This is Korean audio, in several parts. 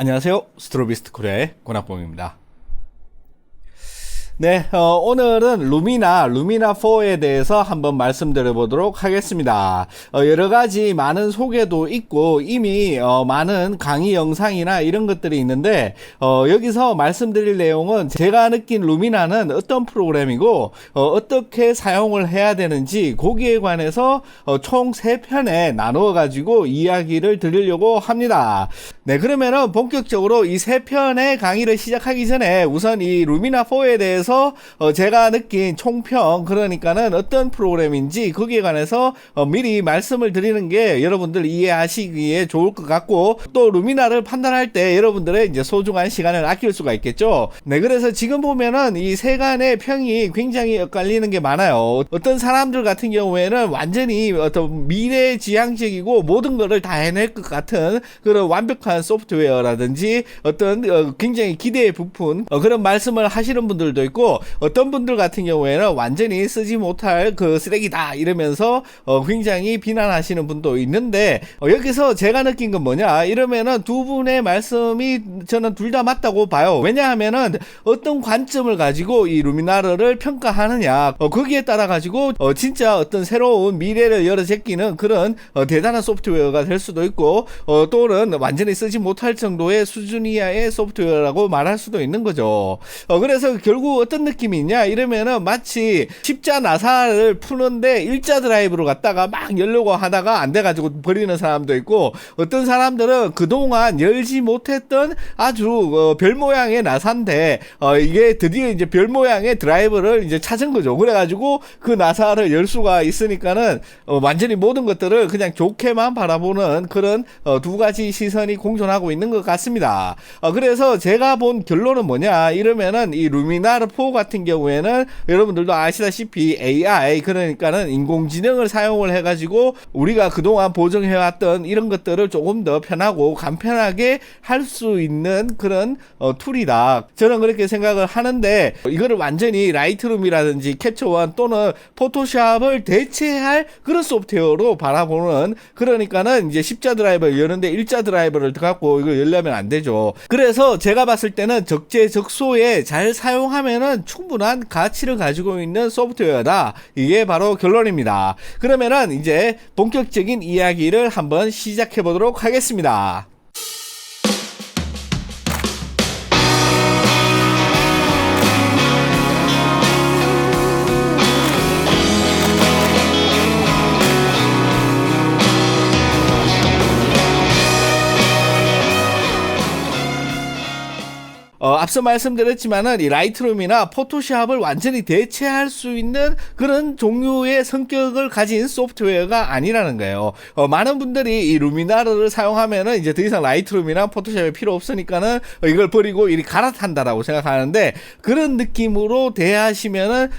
안녕하세요. 스트로비스트 코리아의 권학봉입니다. 네, 오늘은 루미나4에 대해서 한번 말씀드려 보도록 하겠습니다. 여러 가지 많은 소개도 있고 이미 많은 강의 영상이나 이런 것들이 있는데 여기서 말씀드릴 내용은 제가 느낀 루미나는 어떤 프로그램이고 어떻게 사용을 해야 되는지 거기에 관해서 총 3편에 나누어 가지고 이야기를 드리려고 합니다. 네, 그러면은 본격적으로 이 3편의 강의를 시작하기 전에 우선 이 루미나4에 대해서 제가 느낀 총평, 그러니까는 어떤 프로그램인지 거기에 관해서 미리 말씀을 드리는 게 여러분들 이해하시기에 좋을 것 같고, 또 루미나를 판단할 때 여러분들의 이제 소중한 시간을 아낄 수가 있겠죠. 네, 그래서 지금 보면은 이 세간의 평이 굉장히 엇갈리는 게 많아요. 어떤 사람들 같은 경우에는 완전히 어떤 미래지향적이고 모든 거를 다 해낼 것 같은 그런 완벽한 소프트웨어라든지 어떤 굉장히 기대에 부푼 그런 말씀을 하시는 분들도 있고, 어떤 분들 같은 경우에는 완전히 쓰지 못할 그 쓰레기다 이러면서 굉장히 비난하시는 분도 있는데, 여기서 제가 느낀 건 뭐냐, 이러면은 두 분의 말씀이 저는 둘 다 맞다고 봐요. 왜냐하면은 어떤 관점을 가지고 이 루미나르를 평가하느냐, 거기에 따라 가지고 진짜 어떤 새로운 미래를 열어제끼는 그런 대단한 소프트웨어가 될 수도 있고, 또는 완전히 쓰지 못할 정도의 수준 이하의 소프트웨어라고 말할 수도 있는 거죠. 그래서 결국 어떤 느낌이 있냐, 이러면은 마치 십자 나사를 푸는데 일자 드라이브로 갔다가 막 열려고 하다가 안 돼가지고 버리는 사람도 있고, 어떤 사람들은 그동안 열지 못했던 아주 별 모양의 나사인데 이게 드디어 이제 별 모양의 드라이브를 이제 찾은 거죠. 그래가지고 그 나사를 열 수가 있으니까는 완전히 모든 것들을 그냥 좋게만 바라보는 그런 두 가지 시선이 공존하고 있는 것 같습니다. 그래서 제가 본 결론은 뭐냐, 이러면은 이 루미나르4 같은 경우에는 여러분들도 아시다시피 AI, 그러니까는 인공지능을 사용을 해가지고 우리가 그동안 보정해왔던 이런 것들을 조금 더 편하고 간편하게 할 수 있는 그런 툴이다, 저는 그렇게 생각을 하는데, 이거를 완전히 라이트룸이라든지 캡처원 또는 포토샵을 대체할 그런 소프트웨어로 바라보는, 그러니까는 이제 십자 드라이버를 여는데 일자 드라이버를 갖고 이거 열려면 안 되죠. 그래서 제가 봤을 때는 적재적소에 잘 사용하면은 충분한 가치를 가지고 있는 소프트웨어다, 이게 바로 결론입니다. 그러면은 이제 본격적인 이야기를 한번 시작해 보도록 하겠습니다. 앞서 말씀드렸지만은 이 라이트룸이나 포토샵을 완전히 대체할 수 있는 그런 종류의 성격을 가진 소프트웨어가 아니라는 거예요. 많은 분들이 이 루미나르를 사용하면은 이제 더 이상 라이트룸이나 포토샵이 필요 없으니까는 이걸 버리고 이리 갈아탄다라고 생각하는데, 그런 느낌으로 대하시면은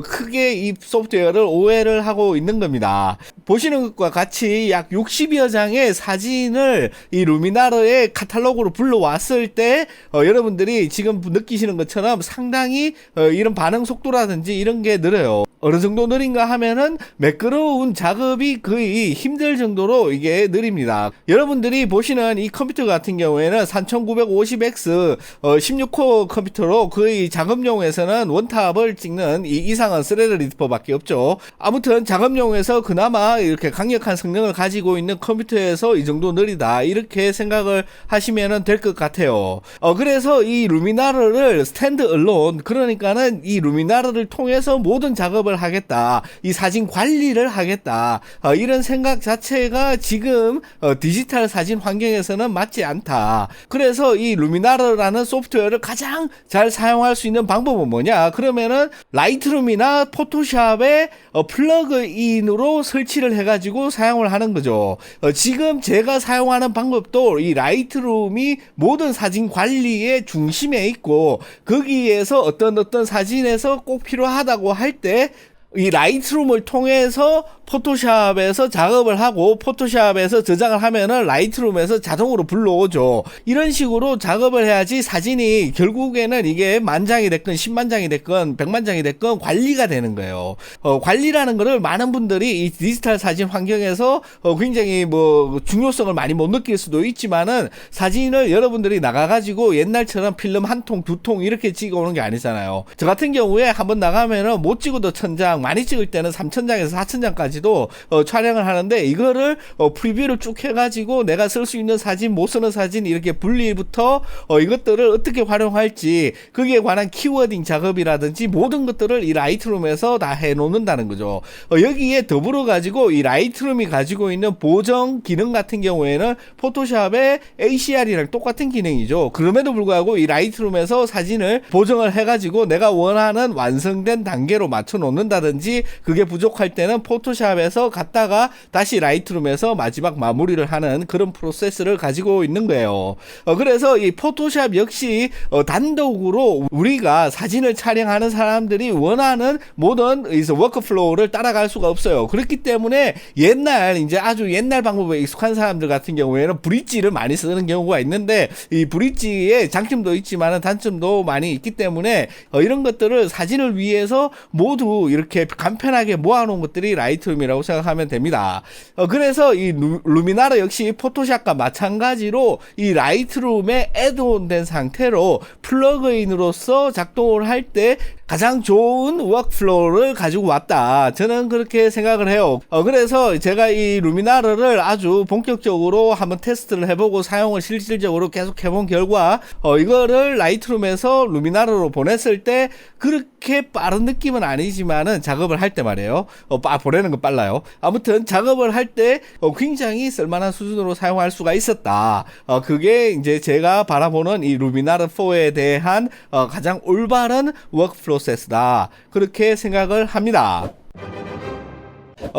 크게 이 소프트웨어를 오해를 하고 있는 겁니다. 보시는 것과 같이 약 60여 장의 사진을 이 루미나르의 카탈로그로 불러왔을 때 여러분들이 지금 느끼시는 것처럼 상당히 이런 반응 속도라든지 이런 게 느려요. 어느 정도 느린가 하면은 매끄러운 작업이 거의 힘들 정도로 이게 느립니다. 여러분들이 보시는 이 컴퓨터 같은 경우에는 3950X 16코어 컴퓨터로 거의 작업용에서는 원탑을 찍는 이 이상한 스레드 리드퍼밖에 없죠. 아무튼 작업용에서 그나마 이렇게 강력한 성능을 가지고 있는 컴퓨터에서 이 정도 느리다, 이렇게 생각을 하시면 될 것 같아요. 그래서 이 루미나르를 스탠드 얼론, 그러니까는 이 루미나르를 통해서 모든 작업을 하겠다, 이 사진 관리를 하겠다, 이런 생각 자체가 지금 디지털 사진 환경에서는 맞지 않다. 그래서 이 루미나르라는 소프트웨어를 가장 잘 사용할 수 있는 방법은 뭐냐, 그러면은 라이트룸이나 포토샵에 플러그인으로 설치를 해가지고 사용을 하는 거죠. 지금 제가 사용하는 방법도 이 라이트룸이 모든 사진 관리의 중심에 있고, 거기에서 어떤 사진에서 꼭 필요하다고 할 때 이 라이트룸을 통해서 포토샵에서 작업을 하고 포토샵에서 저장을 하면은 라이트룸에서 자동으로 불러오죠. 이런 식으로 작업을 해야지 사진이 결국에는 이게 만장이 됐건 10만장이 됐건 100만장이 됐건 관리가 되는 거예요. 관리라는 거를 많은 분들이 이 디지털 사진 환경에서 굉장히 뭐 중요성을 많이 못 느낄 수도 있지만은 사진을 여러분들이 나가가지고 옛날처럼 필름 한 통, 두 통 이렇게 찍어오는 게 아니잖아요. 저 같은 경우에 한번 나가면은 못 찍어도 1000장, 많이 찍을 때는 3000장에서 4000장까지 촬영을 하는데 이거를 프리뷰를 쭉 해가지고 내가 쓸 수 있는 사진, 못 쓰는 사진 이렇게 분리부터 이것들을 어떻게 활용할지 그게 관한 키워딩 작업이라든지 모든 것들을 이 라이트룸에서 다 해놓는다는 거죠. 여기에 더불어 가지고 이 라이트룸이 가지고 있는 보정 기능 같은 경우에는 포토샵의 ACR이랑 똑같은 기능이죠. 그럼에도 불구하고 이 라이트룸에서 사진을 보정을 해가지고 내가 원하는 완성된 단계로 맞춰 놓는다든지 그게 부족할 때는 포토샵 에서 갔다가 다시 라이트룸에서 마지막 마무리를 하는 그런 프로세스를 가지고 있는 거예요. 그래서 이 포토샵 역시 단독으로 우리가 사진을 촬영하는 사람들이 원하는 모든 워크플로우를 따라갈 수가 없어요. 그렇기 때문에 이제 아주 옛날 방법에 익숙한 사람들 같은 경우에는 브릿지를 많이 쓰는 경우가 있는데 이 브릿지의 장점도 있지만 단점도 많이 있기 때문에 이런 것들을 사진을 위해서 모두 이렇게 간편하게 모아놓은 것들이 라이트룸이라고 생각하면 됩니다. 그래서 이 루미나르 역시 포토샵과 마찬가지로 이 라이트룸에 애드온된 상태로 플러그인으로서 작동을 할 때 가장 좋은 워크플로우를 가지고 왔다. 저는 그렇게 생각을 해요. 그래서 제가 이 루미나르를 아주 본격적으로 한번 테스트를 해보고 사용을 실질적으로 계속 해본 결과 이거를 라이트룸에서 루미나르로 보냈을 때 그렇게 빠른 느낌은 아니지만은 작업을 할 때 말이에요. 보내는 건 빨라요. 아무튼 작업을 할 때 굉장히 쓸만한 수준으로 사용할 수가 있었다. 그게 이제 제가 바라보는 이 루미나르 4에 대한 가장 올바른 워크 프로세스다. 그렇게 생각을 합니다.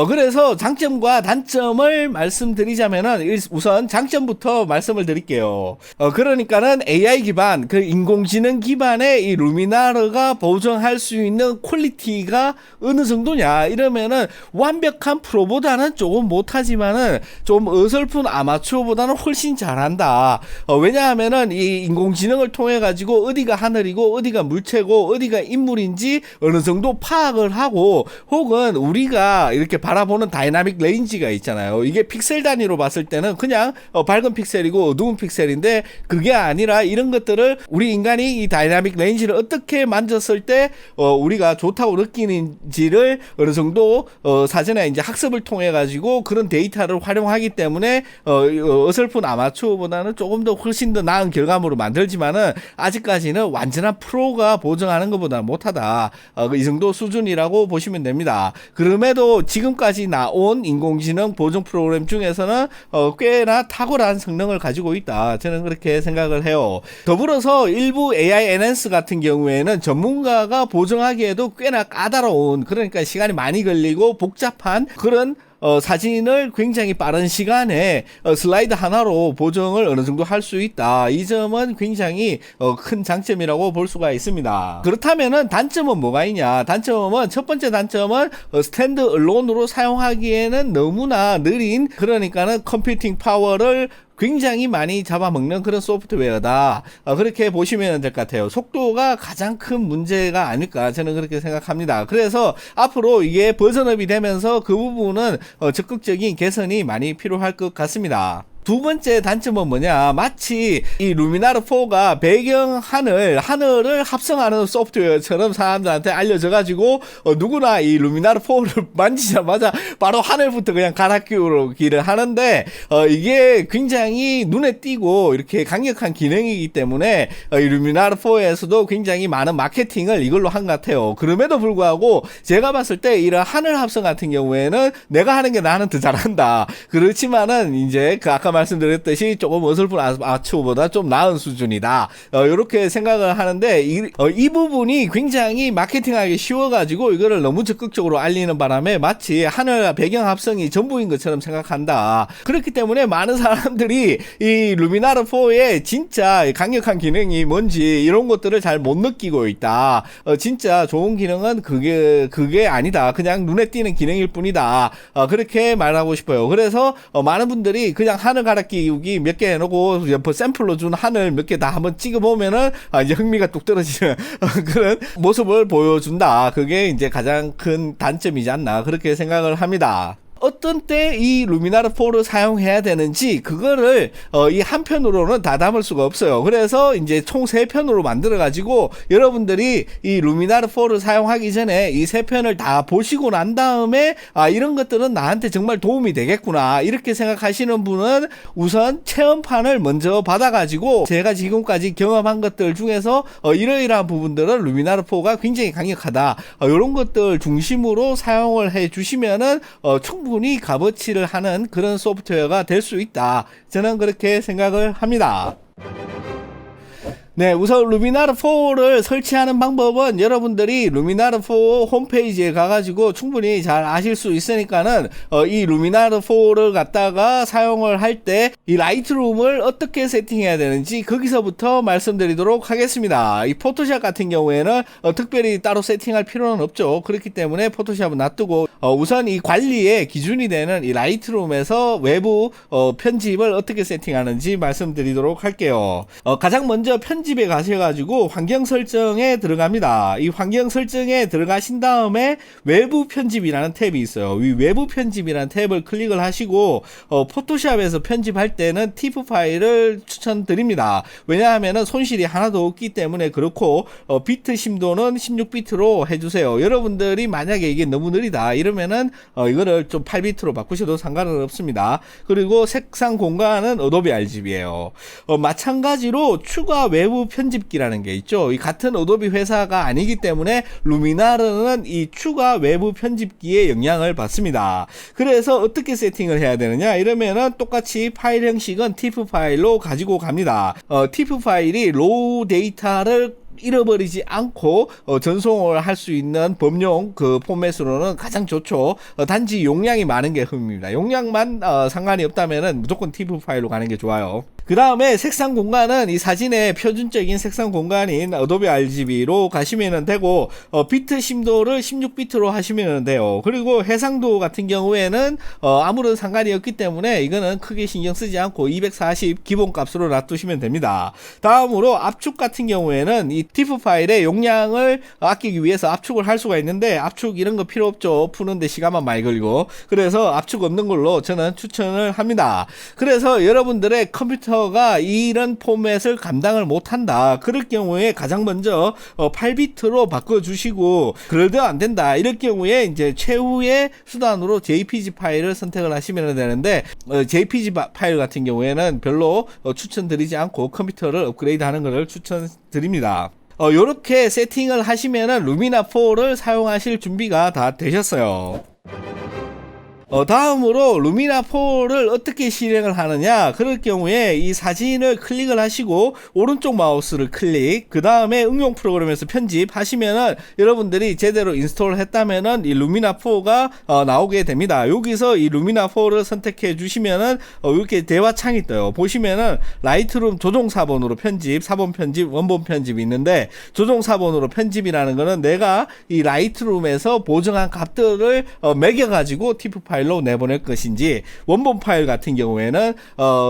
그래서 장점과 단점을 말씀드리자면은 우선 장점부터 말씀을 드릴게요. 그러니까는 AI 기반, 그 인공지능 기반의 이 루미나르가 보정할 수 있는 퀄리티가 어느 정도냐 이러면은 완벽한 프로보다는 조금 못하지만은 좀 어설픈 아마추어보다는 훨씬 잘한다. 왜냐하면은 이 인공지능을 통해 가지고 어디가 하늘이고 어디가 물체고 어디가 인물인지 어느 정도 파악을 하고 혹은 우리가 이렇게 바라보는 다이나믹 레인지가 있잖아요. 이게 픽셀 단위로 봤을 때는 그냥 밝은 픽셀이고 어두운 픽셀인데 그게 아니라 이런 것들을 우리 인간이 이 다이나믹 레인지를 어떻게 만졌을 때 우리가 좋다고 느끼는지를 어느 정도 사전에 이제 학습을 통해 가지고 그런 데이터를 활용하기 때문에 어설픈 아마추어보다는 조금 더 훨씬 더 나은 결과물을 만들지만은 아직까지는 완전한 프로가 보정하는 것보다는 못하다. 이 정도 수준이라고 보시면 됩니다. 그럼에도 지금까지 나온 인공지능 보정 프로그램 중에서는 꽤나 탁월한 성능을 가지고 있다. 저는 그렇게 생각을 해요. 더불어서 일부 AI 엔핸스 같은 경우에는 전문가가 보정하기에도 꽤나 까다로운, 그러니까 시간이 많이 걸리고 복잡한 그런 사진을 굉장히 빠른 시간에 슬라이드 하나로 보정을 어느 정도 할 수 있다. 이 점은 굉장히 큰 장점이라고 볼 수가 있습니다. 그렇다면은 단점은 뭐가 있냐? 단점은 첫 번째 단점은 스탠드 얼론으로 사용하기에는 너무나 느린, 그러니까는 컴퓨팅 파워를 굉장히 많이 잡아먹는 그런 소프트웨어다. 그렇게 보시면 될 것 같아요. 속도가 가장 큰 문제가 아닐까 저는 그렇게 생각합니다. 그래서 앞으로 이게 버전업이 되면서 그 부분은 적극적인 개선이 많이 필요할 것 같습니다. 두 번째 단점은 뭐냐? 마치 이 루미나르 4가 배경 하늘을 합성하는 소프트웨어처럼 사람들한테 알려져가지고 누구나 이 루미나르 4를 만지자마자 바로 하늘부터 그냥 갈아 끼우기를 하는데 이게 굉장히 눈에 띄고 이렇게 강력한 기능이기 때문에 이 루미나르 4에서도 굉장히 많은 마케팅을 이걸로 한 것 같아요. 그럼에도 불구하고 제가 봤을 때 이런 하늘 합성 같은 경우에는 내가 하는 게 나는 더 잘한다. 그렇지만은 이제 그 아까 말씀드렸듯이 조금 어설픈 아마추어보다 좀 나은 수준이다. 이렇게 생각을 하는데 이 부분이 굉장히 마케팅하기 쉬워가지고 이거를 너무 적극적으로 알리는 바람에 마치 하늘 배경 합성이 전부인 것처럼 생각한다. 그렇기 때문에 많은 사람들이 이 루미나르 4의 진짜 강력한 기능이 뭔지 이런 것들을 잘 못 느끼고 있다. 진짜 좋은 기능은 그게 아니다. 그냥 눈에 띄는 기능일 뿐이다. 그렇게 말하고 싶어요. 그래서 많은 분들이 그냥 하늘 갈아 끼우기 몇 개 해놓고 샘플로 준 하늘 몇 개 다 한번 찍어보면은 이제 흥미가 뚝 떨어지는 그런 모습을 보여준다. 그게 이제 가장 큰 단점이지 않나 그렇게 생각을 합니다. 어떤 때 이 루미나르 4를 사용해야 되는지 그거를 이 한 편으로는 다 담을 수가 없어요. 그래서 이제 총 3편으로 만들어 가지고 여러분들이 이 루미나르 4를 사용하기 전에 이 3편을 다 보시고 난 다음에 이런 것들은 나한테 정말 도움이 되겠구나 이렇게 생각하시는 분은 우선 체험판을 먼저 받아 가지고 제가 지금까지 경험한 것들 중에서 이러이러한 부분들은 루미나르 4가 굉장히 강력하다. 이런 것들 중심으로 사용을 해 주시면은 충분히 값어치를 하는 그런 소프트웨어가 될 수 있다. 저는 그렇게 생각을 합니다. 네, 우선 루미나르 4를 설치하는 방법은 여러분들이 루미나르 4 홈페이지에 가가지고 충분히 잘 아실 수 있으니까는 이 루미나르 4를 갖다가 사용을 할 때 이 라이트룸을 어떻게 세팅해야 되는지 거기서부터 말씀드리도록 하겠습니다. 이 포토샵 같은 경우에는 특별히 따로 세팅할 필요는 없죠. 그렇기 때문에 포토샵은 놔두고 우선 이 관리의 기준이 되는 이 라이트룸에서 외부 편집을 어떻게 세팅하는지 말씀드리도록 할게요. 가장 먼저 편집에 가셔가지고 환경 설정에 들어갑니다. 이 환경 설정에 들어가신 다음에 외부 편집이라는 탭이 있어요. 이 외부 편집이라는 탭을 클릭을 하시고 포토샵에서 편집할 때는 TIFF 파일을 추천드립니다. 왜냐하면 손실이 하나도 없기 때문에 그렇고 비트 심도는 16비트로 해주세요. 여러분들이 만약에 이게 너무 느리다 이러면은 이거를 좀 8비트로 바꾸셔도 상관은 없습니다. 그리고 색상 공간은 어도비 RGB예요. 마찬가지로 추가 외부 편집기라는 게 있죠. 이 같은 어도비 회사가 아니기 때문에 루미나르는 이 추가 외부 편집기에 영향을 받습니다. 그래서 어떻게 세팅을 해야 되느냐 이러면은 똑같이 파일 형식은 TIFF 파일로 가지고 갑니다. TIFF 파일이 로우 데이터를 잃어버리지 않고 전송을 할 수 있는 범용 그 포맷으로는 가장 좋죠. 단지 용량이 많은 게 흠입니다. 용량만 상관이 없다면은 무조건 TIFF 파일로 가는 게 좋아요. 그 다음에 색상 공간은 이 사진의 표준적인 색상 공간인 어도비 RGB로 가시면 되고 비트 심도를 16비트로 하시면 돼요. 그리고 해상도 같은 경우에는 아무런 상관이 없기 때문에 이거는 크게 신경 쓰지 않고 240 기본 값으로 놔두시면 됩니다. 다음으로 압축 같은 경우에는 이 TIFF 파일의 용량을 아끼기 위해서 압축을 할 수가 있는데 압축 이런 거 필요 없죠. 푸는데 시간만 많이 걸리고. 그래서 압축 없는 걸로 저는 추천을 합니다. 그래서 여러분들의 컴퓨터가 이런 포맷을 감당을 못한다. 그럴 경우에 가장 먼저 8비트로 바꿔주시고 그래도 안 된다. 이럴 경우에 이제 최후의 수단으로 JPG 파일을 선택을 하시면 되는데 JPG 파일 같은 경우에는 별로 추천드리지 않고 컴퓨터를 업그레이드 하는 것을 추천드립니다. 요렇게 세팅을 하시면은 루미나 4를 사용하실 준비가 다 되셨어요. 다음으로 루미나 4를 어떻게 실행을 하느냐 그럴 경우에 이 사진을 클릭을 하시고 오른쪽 마우스를 클릭 그 다음에 응용 프로그램에서 편집하시면은 여러분들이 제대로 인스톨을 했다면은 이 루미나 4가 나오게 됩니다. 여기서 이 루미나 4를 선택해 주시면은 이렇게 대화창이 떠요. 보시면은 라이트룸 조정 4번으로 편집, 4번 편집, 원본 편집이 있는데 조정 4번으로 편집이라는 거는 내가 이 라이트룸에서 보정한 값들을 매겨 가지고 TIFF 파일로 내보낼 것인지 원본 파일 같은 경우에는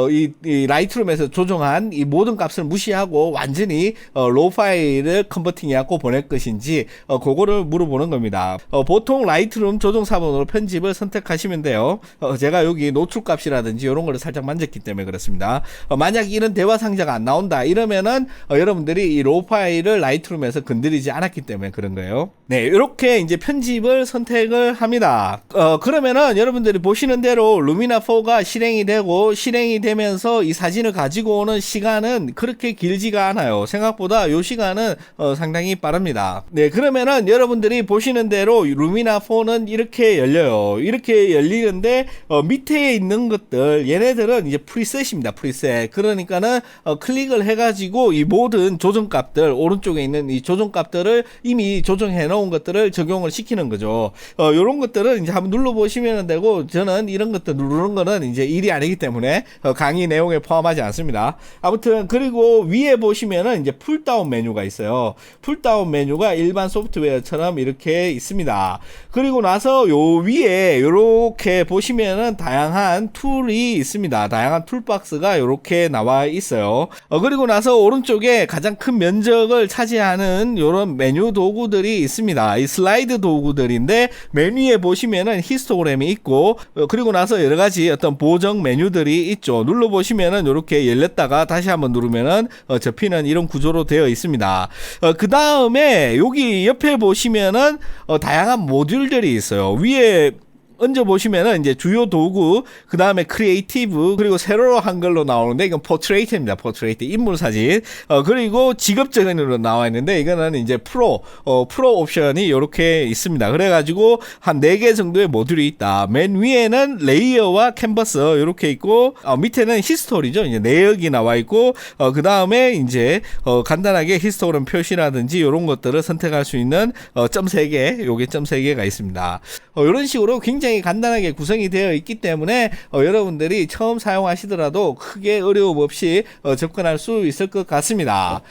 이 라이트룸에서 조정한 이 모든 값을 무시하고 완전히 로우 파일을 컨버팅해갖고 보낼 것인지 그거를 물어보는 겁니다. 보통 라이트룸 조정 4번으로 편집을 선택하시면 돼요. 제가 여기 노출 값이라든지 이런 거를 살짝 만졌기 때문에 그렇습니다. 만약 이런 대화 상자가 안 나온다 이러면은 여러분들이 이 로우 파일을 라이트룸에서 건드리지 않았기 때문에 그런 거예요. 네, 이렇게 이제 편집을 선택을 합니다. 그러면은 그러면 여러분들이 보시는 대로 루미나 4가 실행이 되고 실행이 되면서 이 사진을 가지고 오는 시간은 그렇게 길지가 않아요. 생각보다 이 시간은 상당히 빠릅니다. 네, 그러면은 여러분들이 보시는 대로 루미나 4는 이렇게 열려요. 이렇게 열리는데 밑에 있는 것들 얘네들은 이제 프리셋입니다. 프리셋. 그러니까는 클릭을 해가지고 이 모든 조정값들 오른쪽에 있는 이 조정값들을 이미 조정해 놓은 것들을 적용을 시키는 거죠. 요런 것들은 이제 한번 눌러 보시면 되고, 저는 이런 것들 누르는 거는 이제 일이 아니기 때문에 강의 내용에 포함하지 않습니다. 아무튼 그리고 위에 보시면은 이제 풀다운 메뉴가 있어요. 풀다운 메뉴가 일반 소프트웨어처럼 이렇게 있습니다. 그리고 나서 요 위에 요렇게 보시면은 다양한 툴이 있습니다. 다양한 툴박스가 요렇게 나와 있어요. 그리고 나서 오른쪽에 가장 큰 면적을 차지하는 요런 메뉴 도구들이 있습니다. 이 슬라이드 도구들인데, 맨 위에 보시면은 히스토그램이 있고, 그리고 나서 여러 가지 어떤 보정 메뉴들이 있죠. 눌러 보시면은 이렇게 열렸다가 다시 한번 누르면은 접히는 이런 구조로 되어 있습니다. 그 다음에 여기 옆에 보시면은 다양한 모듈들이 있어요. 위에 얹어 보시면은 이제 주요 도구, 그 다음에 크리에이티브, 그리고 세로로 한글로 나오는데 이건 포트레이트입니다. 포트레이트 인물 사진. 그리고 직업적인으로 나와 있는데 이거는 이제 프로 옵션이 이렇게 있습니다. 그래가지고 한 4개 정도의 모듈이 있다. 맨 위에는 레이어와 캔버스 이렇게 있고, 밑에는 히스토리죠. 이제 내역이 나와 있고, 그 다음에 이제 간단하게 히스토그램 표시라든지 이런 것들을 선택할 수 있는 점 3개, 요게 점 3개가 있습니다. 이런 식으로 굉장히 간단하게 구성이 되어 있기 때문에 여러분들이 처음 사용하시더라도 크게 어려움 없이 접근할 수 있을 것 같습니다.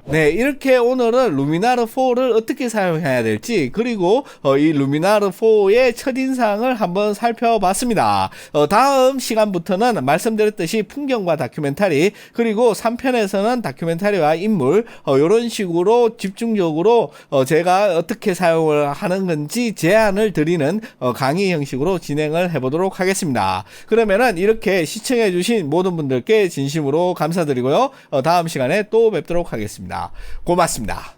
네, 이렇게 오늘은 루미나르 4를 어떻게 사용해야 될지, 그리고 이 루미나르 4의 첫인상을 한번 살펴봤습니다. 다음 시간부터는 말씀드렸듯이 풍경과 다큐멘터리, 그리고 3편에서는 다큐멘터리와 인물, 이런 식으로 집중적으로 제가 어떻게 사용을 하는 건지 제안을 드리는 강의 형식으로 진행을 해보도록 하겠습니다. 그러면은 이렇게 시청해주신 모든 분들께 진심으로 감사드리고요. 다음 시간에 또 뵙도록 하겠습니다. 고맙습니다.